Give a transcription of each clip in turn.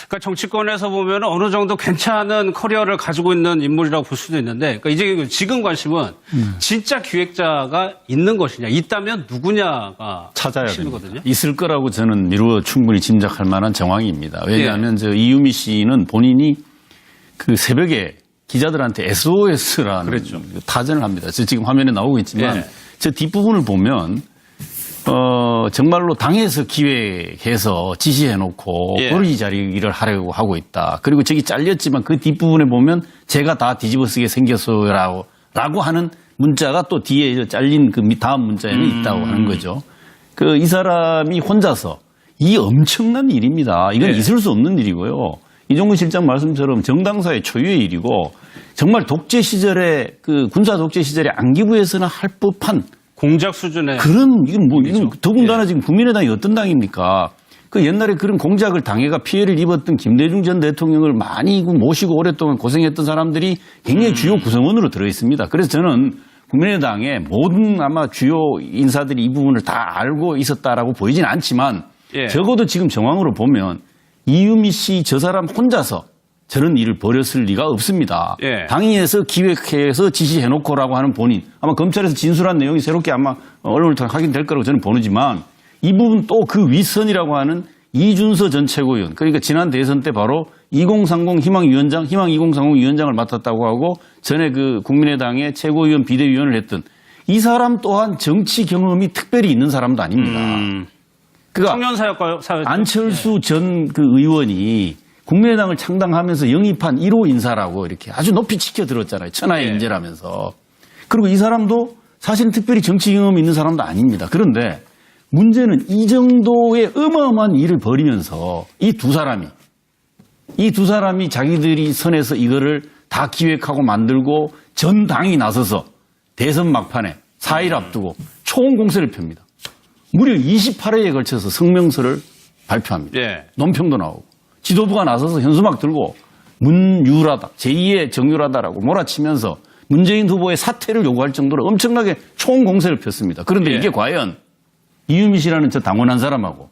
그러니까 정치권에서 보면 어느 정도 괜찮은 커리어를 가지고 있는 인물이라고 볼 수도 있는데, 그러니까 이제 지금 관심은 진짜 기획자가 있는 것이냐, 있다면 누구냐가 찾아야 핵심이거든요. 됩니다. 있을 거라고 저는 미루어 충분히 짐작할 만한 정황입니다. 왜냐하면 저 이유미 씨는 본인이 그 새벽에 기자들한테 SOS라는 그랬죠. 타전을 합니다. 저 지금 화면에 나오고 있지만 예. 저 뒷부분을 보면 정말로 당에서 기획해서 지시해놓고 예. 거리 자리를 하려고 하고 있다. 그리고 저기 잘렸지만 그 뒷부분에 보면 제가 다 뒤집어 쓰게 생겼어요라고 하는 문자가 또 뒤에 잘린 그 다음 문자에는 있다고 하는 거죠. 그 이 사람이 혼자서 이 엄청난 일입니다. 이건 예. 있을 수 없는 일이고요. 이종근 실장 말씀처럼 정당사의 초유의 일이고 정말 독재 시절에 그 군사 독재 시절에 안기부에서는 할 법한 공작 수준의 이건 더군다나 지금 국민의당이 어떤 당입니까? 그 옛날에 그런 공작을 당해가 피해를 입었던 김대중 전 대통령을 많이 모시고 오랫동안 고생했던 사람들이 굉장히 주요 구성원으로 들어 있습니다. 그래서 저는 국민의당의 모든 아마 주요 인사들이 이 부분을 다 알고 있었다라고 보이진 않지만 예. 적어도 지금 정황으로 보면 이유미 씨 저 사람 혼자서 저런 일을 벌였을 리가 없습니다. 예. 당위에서 기획해서 지시해놓고라고 하는 본인, 아마 검찰에서 진술한 내용이 새롭게 아마 언론을 통해 확인될 거라고 저는 보지만 이 부분 또 그 윗선이라고 하는 이준서 전 최고위원, 그러니까 지난 대선 때 바로 2030 희망위원장, 희망 2030 위원장을 맡았다고 하고 전에 그 국민의당의 최고위원 비대위원을 했던 이 사람 또한 정치 경험이 특별히 있는 사람도 아닙니다. 그러니까 청년사역과 사회 안철수 전 그 의원이 국민의당을 창당하면서 영입한 1호 인사라고 이렇게 아주 높이 치켜들었잖아요. 천하의 예. 인재라면서. 그리고 이 사람도 사실은 특별히 정치 경험이 있는 사람도 아닙니다. 그런데 문제는 이 정도의 어마어마한 일을 벌이면서 이 두 사람이 자기들이 선에서 이거를 다 기획하고 만들고 전 당이 나서서 대선 막판에 4일 앞두고 총공세를 펴니다. 무려 28회에 걸쳐서 성명서를 발표합니다. 예. 논평도 나오고 지도부가 나서서 현수막 들고 문유라다, 제2의 정유라다라고 몰아치면서 문재인 후보의 사퇴를 요구할 정도로 엄청나게 총공세를 폈습니다. 그런데 예. 이게 과연 이유미 씨라는 저 당원한 사람하고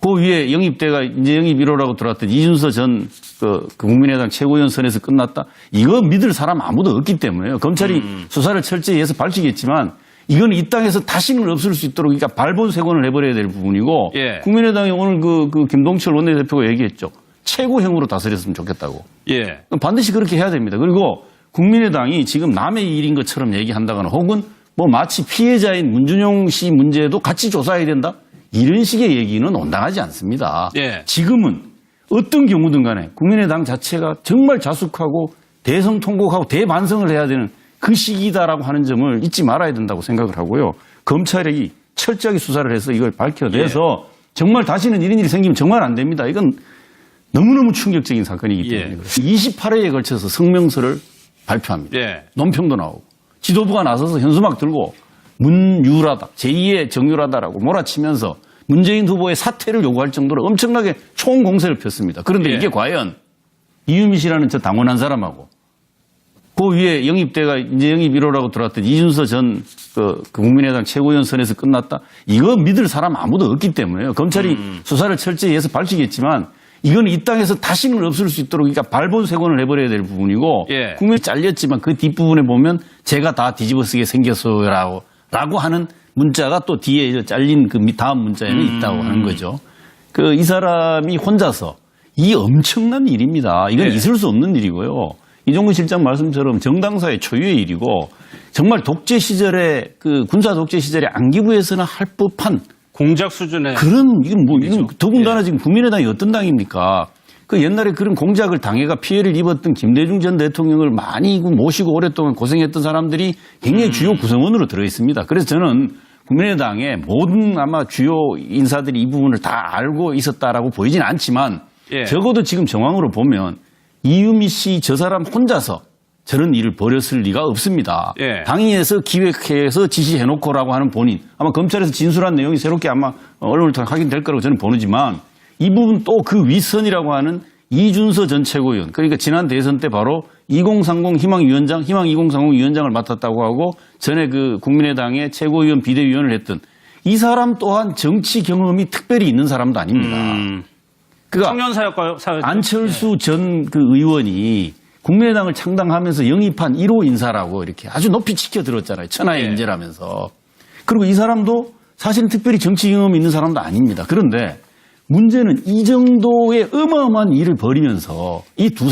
그 위에 영입대가 이제 영입 1호라고 들어왔던 이준서 전 그 국민의당 최고위원 선에서 끝났다? 이거 믿을 사람 아무도 없기 때문에요. 검찰이 수사를 철저히 해서 밝히겠지만 이건 이 땅에서 다시는 없을 수 있도록 그러니까 발본색원을 해버려야 될 부분이고 예. 국민의당이 오늘 그 김동철 원내대표가 얘기했죠. 최고형으로 다스렸으면 좋겠다고. 예. 반드시 그렇게 해야 됩니다. 그리고 국민의당이 지금 남의 일인 것처럼 얘기한다거나 혹은 뭐 마치 피해자인 문준용 씨 문제도 같이 조사해야 된다? 이런 식의 얘기는 온당하지 않습니다. 예. 지금은 어떤 경우든 간에 국민의당 자체가 정말 자숙하고 대성 통곡하고 대반성을 해야 되는 그 시기다라고 하는 점을 잊지 말아야 된다고 생각을 하고요. 검찰이 철저하게 수사를 해서 이걸 밝혀내서 정말 다시는 이런 일이 생기면 정말 안 됩니다. 이건 너무너무 충격적인 사건이기 때문에 28회에 걸쳐서 성명서를 발표합니다. 예. 논평도 나오고 지도부가 나서서 현수막 들고 문유라다, 제2의 정유라다라고 몰아치면서 문재인 후보의 사퇴를 요구할 정도로 엄청나게 총공세를 폈습니다. 그런데 예. 이게 과연 이유미 씨라는 저 당원한 사람하고 그 위에 영입대가 이제 영입 1호라고 들어왔던 이준서 전 그 국민의당 최고위원 선에서 끝났다? 이거 믿을 사람 아무도 없기 때문에요. 검찰이 수사를 철저히 해서 밝히겠지만 이건 이 땅에서 다시는 없을 수 있도록 그러니까 발본색원을 해버려야 될 부분이고 예. 국민이 잘렸지만 그 뒷부분에 보면 제가 다 뒤집어 쓰게 생겼어요라고 하는 문자가 또 뒤에 잘린 그 다음 문자에는 있다고 하는 거죠. 그 이 사람이 혼자서 이 엄청난 일입니다. 이건 예. 있을 수 없는 일이고요. 이종근 실장 말씀처럼 정당사의 초유의 일이고 정말 독재 시절에 그 군사 독재 시절에 안기부에서는 할 법한 공작 수준의 이건 더군다나 지금 국민의당이 어떤 당입니까? 그 옛날에 그런 공작을 당해가 피해를 입었던 김대중 전 대통령을 많이 모시고 오랫동안 고생했던 사람들이 굉장히 주요 구성원으로 들어 있습니다. 그래서 저는 국민의당의 모든 아마 주요 인사들이 이 부분을 다 알고 있었다라고 보이진 않지만 예. 적어도 지금 정황으로 보면 이유미 씨 저 사람 혼자서 저런 일을 벌였을 리가 없습니다. 예. 당위에서 기획해서 지시해놓고라고 하는 본인, 아마 검찰에서 진술한 내용이 새롭게 아마 언론을 통해 확인될 거라고 저는 보지만 이 부분 또 그 윗선이라고 하는 이준서 전 최고위원, 그러니까 지난 대선 때 바로 2030 희망위원장, 희망 2030 위원장을 맡았다고 하고 전에 그 국민의당의 최고위원 비대위원을 했던 이 사람 또한 정치 경험이 특별히 있는 사람도 아닙니다. 그러니까 청년사역과 안철수 전 그 의원이 국민의당을 창당하면서 영입한 1호 인사라고 이렇게 아주 높이 치켜들었잖아요. 천하의 예. 인재라면서. 그리고 이 사람도 사실은 특별히 정치 경험이 있는 사람도 아닙니다. 그런데 문제는 이 정도의 어마어마한 일을 벌이면서 이 두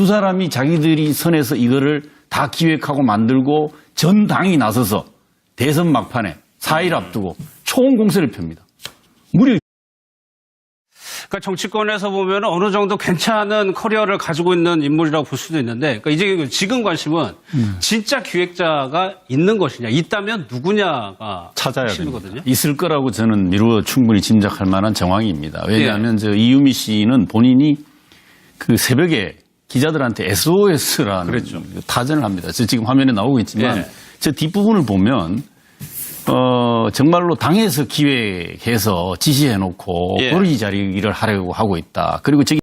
사람이 자기들이 선에서 이거를 다 기획하고 만들고 전 당이 나서서 대선 막판에 4일 앞두고 총 공세를 펴니다. 무려 그러니까 정치권에서 보면 어느 정도 괜찮은 커리어를 가지고 있는 인물이라고 볼 수도 있는데, 그러니까 이제 지금 관심은 진짜 기획자가 있는 것이냐, 있다면 누구냐가 찾아야 핵심이거든요. 됩니다. 있을 거라고 저는 미루어 충분히 짐작할 만한 정황입니다. 왜냐하면 저 이유미 씨는 본인이 그 새벽에 기자들한테 SOS라는 그랬죠. 타전을 합니다. 저 지금 화면에 나오고 있지만 예. 저 뒷부분을 보면 정말로 당에서 기획해서 지시해놓고 예. 버리지 자리를 하려고 하고 있다. 그리고 저기